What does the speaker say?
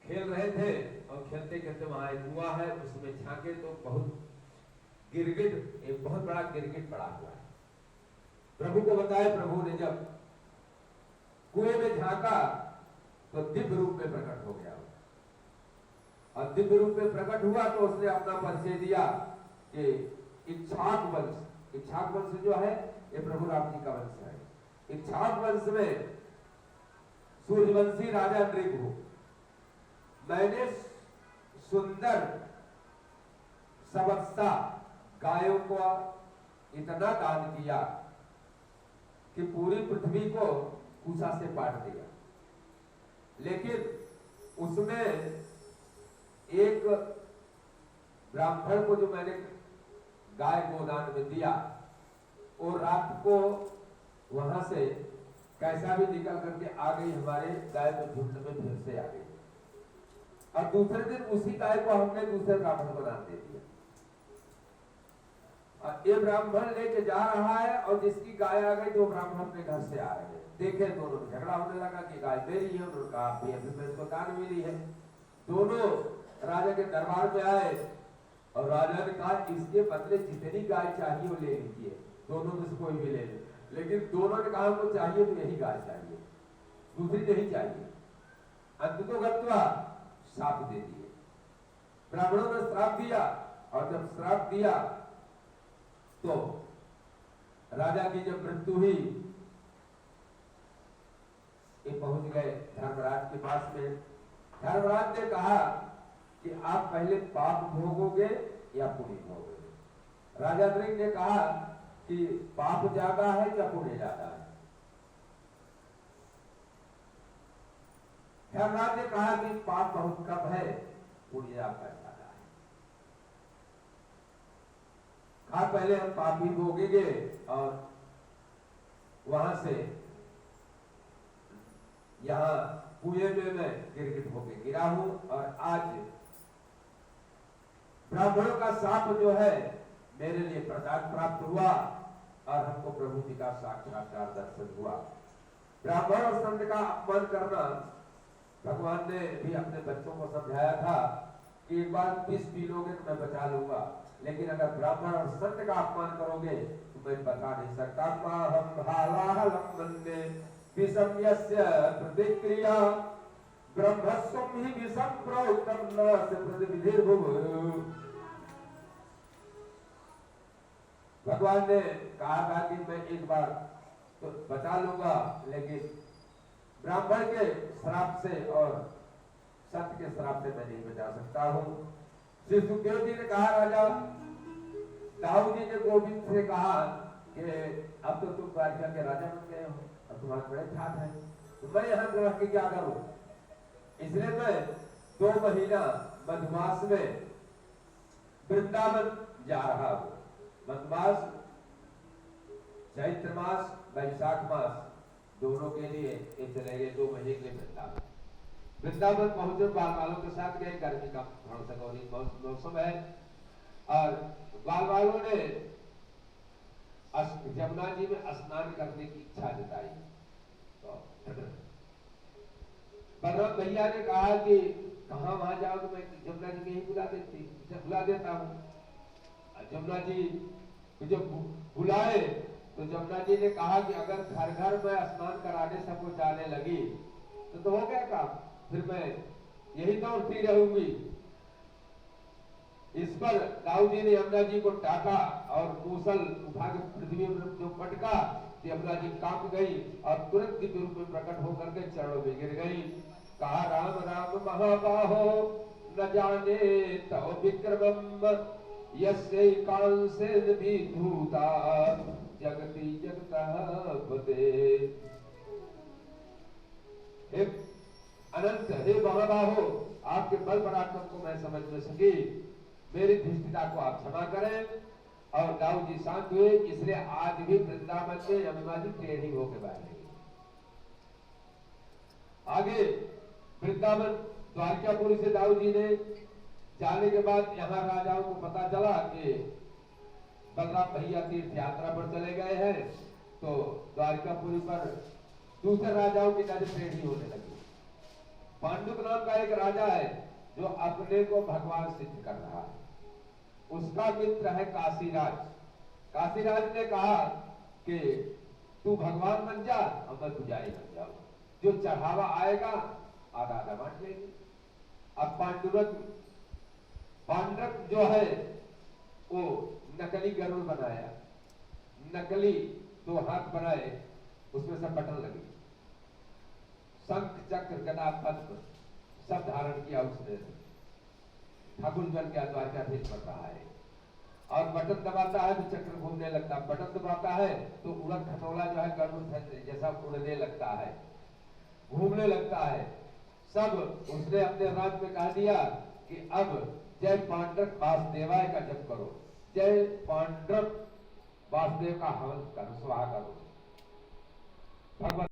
खेल रहे थे और खेलते खेलते वहां एक कुआं है, उसमें झांके तो बहुत गिरगिट, एक बहुत बड़ा गिरगिट पड़ा हुआ है। प्रभु को बताया, प्रभु ने जब कुएं में झांका तो दिव्य रूप में प्रकट हो गया, और दिव्य रूप में प्रकट हुआ तो उसने अपना परिचय दिया कि इक्ष्वाक वंश। इक्ष्वाक वंश जो है ये प्रभु राम जी का वंश है। इक्ष्वाक वंश में सूर्यवंशी राजा नृगु, मैंने सुंदर सवत्सा गायों को इतना दान किया कि पूरी पृथ्वी को कुशा से पाट दिया। लेकिन उसमें एक ब्राह्मण को जो मैंने गाय गोदान में दिया, वो रात को वहां से कैसा भी निकल करके आ गई, हमारे गाय को झुंड में फिर से आ गई, और दूसरे दिन उसी गाय को हमने दूसरे ब्राह्मण को दान दे दिया। और ये ब्राह्मण लेके जा रहा है और जिसकी गाय आ गई, दो ब्राह्मण अपने घर से आ रहे हैं, देखे दोनों में झगड़ा होने लगा कि गाय मेरी है, उन्होंने कहा अभी मेरे को दान मिली है। दोनों राजा के दरबार में आए और राजा ने कहा इसके बदले जितनी गाय चाहिए वो ले लीजिए, दोनों में से कोई भी ले ले। लेकिन दोनों ने कहा हमको चाहिए तो यही गाय चाहिए, दूसरी नहीं चाहिए। अंततोगत्वा श्राप दे दिए, ब्राह्मणों ने श्राप दिया, और जब श्राप दिया तो राजा की जब मृत्यु हुई, ये पहुंच गए धर्मराज के पास में। धर्मराज ने कहा कि आप पहले पाप भोगोगे या पुण्य भोगोगे। राजा नृग ने कहा कि पाप ज्यादा है या पुण्य ज्यादा है। धर्मराज ने कहा कि पाप बहुत कम है, पुण्य आपका ज्यादा है। कहा पहले हम पाप ही भोगेंगे, और वहां से यहाँ कुएं में मैं गिरगिट होके गिरा हूं, और आज ब्राह्मणों का शाप जो है मेरे लिए प्रसाद प्राप्त हुआ, और हमको प्रभु जी का साक्षात्कार दर्शन हुआ। ब्राह्मण और संत का अपमान करना, भगवान ने भी अपने बच्चों को समझाया था कि एक बार 20 पी लोगे तो मैं बचा लूंगा, लेकिन अगर ब्राह्मण और संत का अपमान करोगे तो मैं बता नहीं सकता। हम भालाहलंबन्ने विषम्यस्य प्रतिक्रिया ब्रह्मस्वं ही विषम प्रोक्तम न प्रतिविधिर्भुव। भगवान ने कहा था कि मैं एक बार तो बचा लूंगा, लेकिन ब्राह्मण के श्राप से और संत के श्राप से मैं नहीं बचा सकता हूं। श्री सुखदेव जी ने कहा, राजा दाऊ जी ने गोविंद से कहा कि अब तो तुम द्वारका के राजा बन गए हो, अब तुम्हारे बड़े ठाट है, तो मैं यहाँ रह के क्या करूं। इसलिए मैं 2 महीना मधुमास में वृंदावन जा रहा हूं। मधुमास चैत्र मास, वैशाख मास दोनों के लिए ये चले गए 2 महीने के वृंदावन। वृंदावन पहुंचे, बाल बालों के साथ गए, गर्मी का थोड़ा सा गौरी मौसम है, और बाल बालों ने जमुना जी में स्नान करने की इच्छा जताई। तो बलराम भैया ने कहा कि कहाँ वहां जाओ, तो मैं जमुना जी में ही बुला देता हूँ। जमुना जी जब बुलाए तो जमुना जी ने कहा कि अगर घर घर में स्नान कराने सबको जाने लगी तो हो गया काम, फिर मैं यही दौड़ती रहूंगी। इस पर दाऊ जी ने यमुना जी को डांटा और मूसल उठा के पृथ्वी में जो पटका, यमुना जी कांप गई और तुरंत दिव्य रूप में प्रकट होकर के चरणों में गिर गई। कहा, राम राम महाबाहो न जाने तव विक्रमम यस्य कांसेन विधूता जगति जगतः पते। हे अनंत, हे महाबाहो, आपके बल पराक्रम को मैं समझ न सकी, मेरी धृष्टता को आप क्षमा करें। और दाऊ जी शांत हुए, इसलिए आज भी वृंदावन में यमुना जी टेढ़ी होकर बैठेगी। आगे वृंदावन द्वारकापुरी से दाऊ जी ने जाने के बाद यहाँ राजाओं को पता चला कि बलराम भैया तीर्थ यात्रा पर चले गए हैं, तो द्वारकापुरी पर दूसरे राजाओं की नजर टेढ़ी होने लगी। पांडुक नाम का एक राजा है जो अपने को भगवान सिद्ध कर रहा है। उसका मित्र है काशीराज। काशीराज ने कहा कि तू भगवान बन जा और मैं पुजारी बन जाऊं, जो चढ़ावा आएगा आधा आधा बांट लेंगे। अब पांडुरक जो है वो नकली गरुड़ बनाया, नकली 2 हाथ बनाए, उसमें सब बटन लगे, शंख चक्र गदा पद्म सब धारण किया उसने, ठाकुर बन गया, द्वारकाधीश बन रहा है। और बटन दबाता है तो चक्र घूमने लगता है, बटन दबाता है तो उड़न खटोला जो है गरुड़ जैसा उड़ने लगता है, घूमने लगता है। सब उसने अपने राज में कह दिया कि अब जय पांडुरक वासुदेवाय का जप करो, जय पांडुरक वासुदेव का हवन करो, स्वाहा करो। भगवत